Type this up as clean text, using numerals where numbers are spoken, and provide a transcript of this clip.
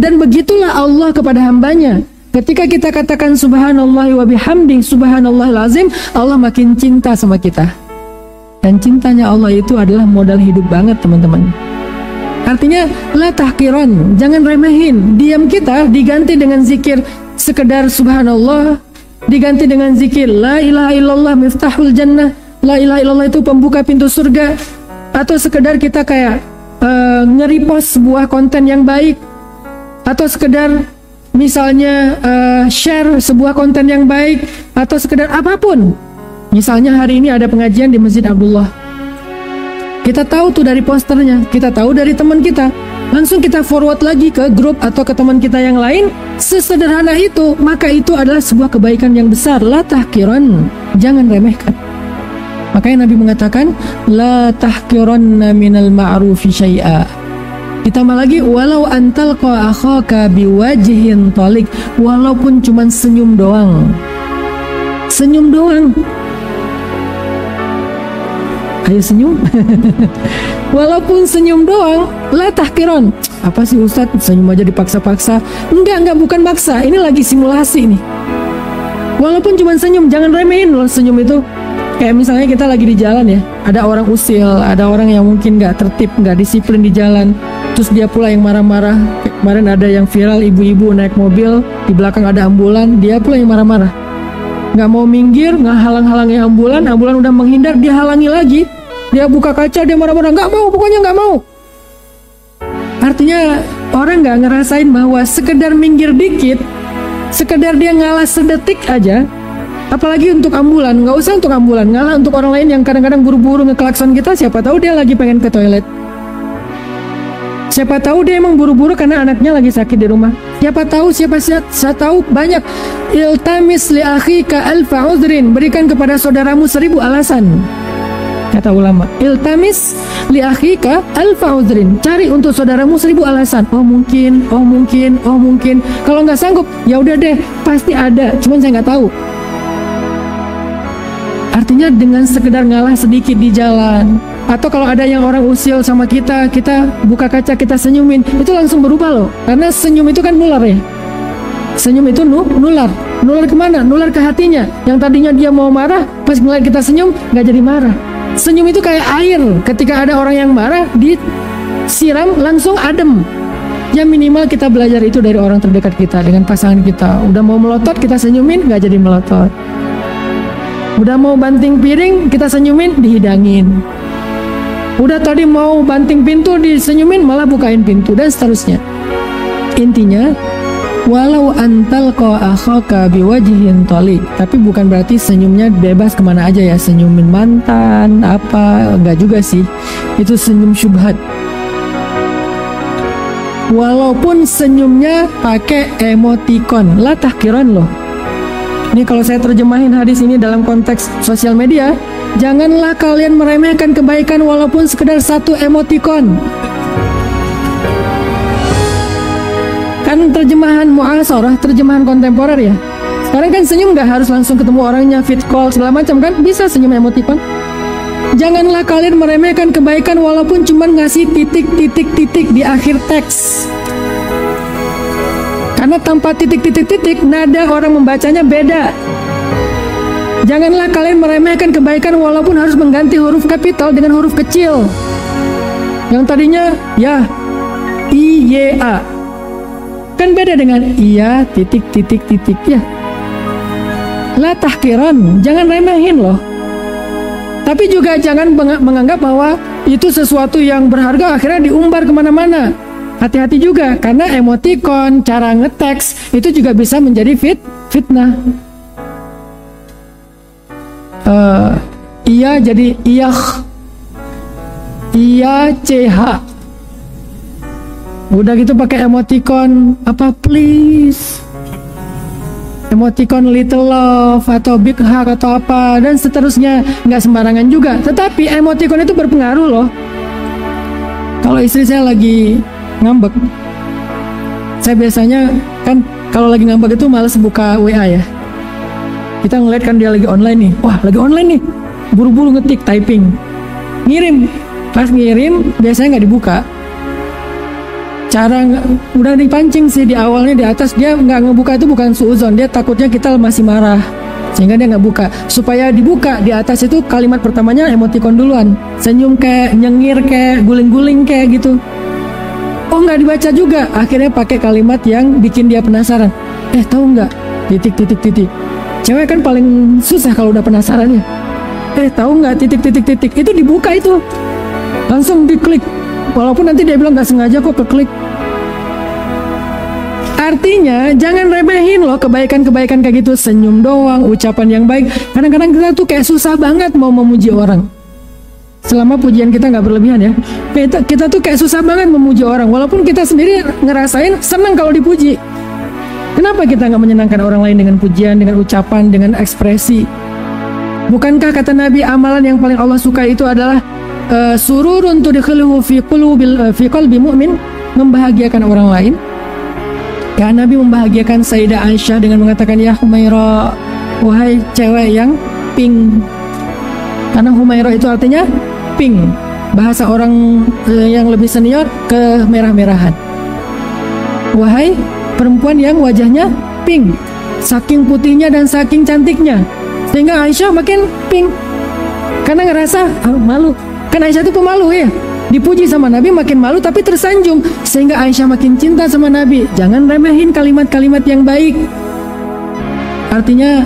Dan begitulah Allah kepada hambanya. Ketika kita katakan subhanallah wa bihamdi, subhanallahil azim, Allah makin cinta sama kita. Dan cintanya Allah itu adalah modal hidup banget, teman-teman. Artinya, la tahqiran, jangan remehin. Diam kita diganti dengan zikir sekedar subhanallah, diganti dengan zikir la ilaha illallah miftahul jannah, la ilaha illallah itu pembuka pintu surga. Atau sekedar kita kayak nge-repost sebuah konten yang baik, atau sekedar misalnya share sebuah konten yang baik, atau sekedar apapun. Misalnya hari ini ada pengajian di Masjid Abdullah, kita tahu tuh dari posternya, kita tahu dari teman kita, langsung kita forward lagi ke grup atau ke teman kita yang lain. Sesederhana itu, maka itu adalah sebuah kebaikan yang besar. La tahqiran, jangan remehkan. Makanya Nabi mengatakan la tahqiranna minal ma'rufi syai'a. Ditambah lagi walau antalqa akhaka biwajhin talik, walaupun cuman senyum doang. Senyum doang. Ayo senyum. Walaupun senyum doang, la tahqiran. Apa sih Ustadz, senyum aja dipaksa-paksa? Enggak, bukan maksa. Ini lagi simulasi nih. Walaupun cuma senyum, jangan remehin loh senyum itu. Kayak misalnya kita lagi di jalan ya, ada orang usil, ada orang yang mungkin nggak tertib, nggak disiplin di jalan. Terus dia pula yang marah-marah. Kemarin ada yang viral, ibu-ibu naik mobil, di belakang ada ambulan, dia pula yang marah-marah. Nggak mau minggir, nggak halang-halangi ambulan udah menghindar, dia halangi lagi. Dia buka kaca, dia marah-marah, nggak mau, pokoknya nggak mau. Artinya orang nggak ngerasain bahwa sekedar minggir dikit, sekedar dia ngalah sedetik aja. Apalagi untuk ambulan, nggak usah untuk ambulan, ngalah untuk orang lain yang kadang-kadang buru-buru ngeklakson kita, siapa tahu dia lagi pengen ke toilet. Siapa tahu dia emang buru-buru karena anaknya lagi sakit di rumah. Siapa tahu banyak. Iltamis li akhika alfa udhrin, berikan kepada saudaramu 1000 alasan. Kata ulama, iltamis li akhika alfa udhrin, cari untuk saudaramu 1000 alasan. Oh mungkin. Kalau nggak sanggup, ya udah deh, pasti ada, cuman saya nggak tahu. Artinya dengan sekedar ngalah sedikit di jalan, atau kalau ada yang orang usil sama kita, kita buka kaca, kita senyumin, itu langsung berubah loh. Karena senyum itu kan nular ya. Senyum itu nular kemana? Nular ke hatinya. Yang tadinya dia mau marah, pas ngeliat kita senyum, nggak jadi marah. Senyum itu kayak air, ketika ada orang yang marah, disiram langsung adem. Ya minimal kita belajar itu dari orang terdekat kita, dengan pasangan kita. Udah mau melotot, kita senyumin, nggak jadi melotot. Udah mau banting piring, kita senyumin, dihidangin. Udah tadi mau banting pintu, disenyumin, malah bukain pintu, dan seterusnya. Intinya, walau antalqa akhaka biwajhin talik, tapi bukan berarti senyumnya bebas kemana aja ya, senyumin mantan, apa, enggak juga sih. Itu senyum syubhat. Walaupun senyumnya pakai emoticon, la tahqiran loh. Ini kalau saya terjemahin hadis ini dalam konteks sosial media, janganlah kalian meremehkan kebaikan walaupun sekedar satu emoticon. Kan terjemahan mu'asarah, terjemahan kontemporer ya. Sekarang kan senyum nggak harus langsung ketemu orangnya, fit call segala macam kan, bisa senyum emoticon. Janganlah kalian meremehkan kebaikan walaupun cuma ngasih titik-titik-titik di akhir teks. Karena tanpa titik-titik-titik, nada orang membacanya beda. Janganlah kalian meremehkan kebaikan walaupun harus mengganti huruf kapital dengan huruf kecil. Yang tadinya ya, I-Y-A. Kan beda dengan iya, titik-titik-titik ya. La tahqiran, jangan remehin loh. Tapi juga jangan menganggap bahwa itu sesuatu yang berharga akhirnya diumbar kemana-mana. Hati-hati juga, karena emoticon, cara ngeteks itu juga bisa menjadi fitnah. Iya jadi iya CH. Udah gitu pakai emoticon apa please, emoticon little love atau big hug atau apa dan seterusnya. Nggak sembarangan juga. Tetapi emoticon itu berpengaruh loh. Kalau istri saya lagi ngambek, saya biasanya kan kalau lagi ngambek itu malas buka WA ya. Kita ngeliat kan dia lagi online nih, wah lagi online nih, buru-buru ngetik, typing, ngirim. Pas ngirim biasanya nggak dibuka. udah dipancing sih di awalnya, di atas dia nggak ngebuka itu bukan suuzon, dia takutnya kita masih marah sehingga dia nggak buka. Supaya dibuka di atas itu kalimat pertamanya emoticon duluan, senyum kayak, nyengir kayak, guling-guling kayak gitu. Oh nggak dibaca juga, akhirnya pakai kalimat yang bikin dia penasaran. Tahu nggak? Titik. Cewek kan paling susah kalau udah penasaran ya. Tahu nggak? Titik. Itu dibuka itu, langsung diklik. Walaupun nanti dia bilang nggak sengaja kok keklik. Artinya jangan remehin loh kebaikan-kebaikan kayak gitu. Senyum doang, ucapan yang baik. Kadang-kadang kita tuh kayak susah banget mau memuji orang. Selama pujian kita nggak berlebihan ya. Kita tuh kayak susah banget memuji orang. Walaupun kita sendiri ngerasain senang kalau dipuji. Kenapa kita nggak menyenangkan orang lain dengan pujian, dengan ucapan, dengan ekspresi? Bukankah kata Nabi amalan yang paling Allah suka itu adalah sururun tudkhiluhu fi qalbi mu'min, membahagiakan orang lain. Ya, Nabi membahagiakan Sayyidah Aisyah dengan mengatakan, ya Humaira, wahai cewek yang pink. Karena Humaira itu artinya pink, bahasa orang yang lebih senior, kemerah-merahan. Wahai perempuan yang wajahnya pink, saking putihnya dan saking cantiknya, sehingga Aisyah makin pink karena ngerasa malu. Kan Aisyah itu pemalu ya, dipuji sama Nabi makin malu tapi tersanjung, sehingga Aisyah makin cinta sama Nabi. Jangan remehin kalimat-kalimat yang baik. Artinya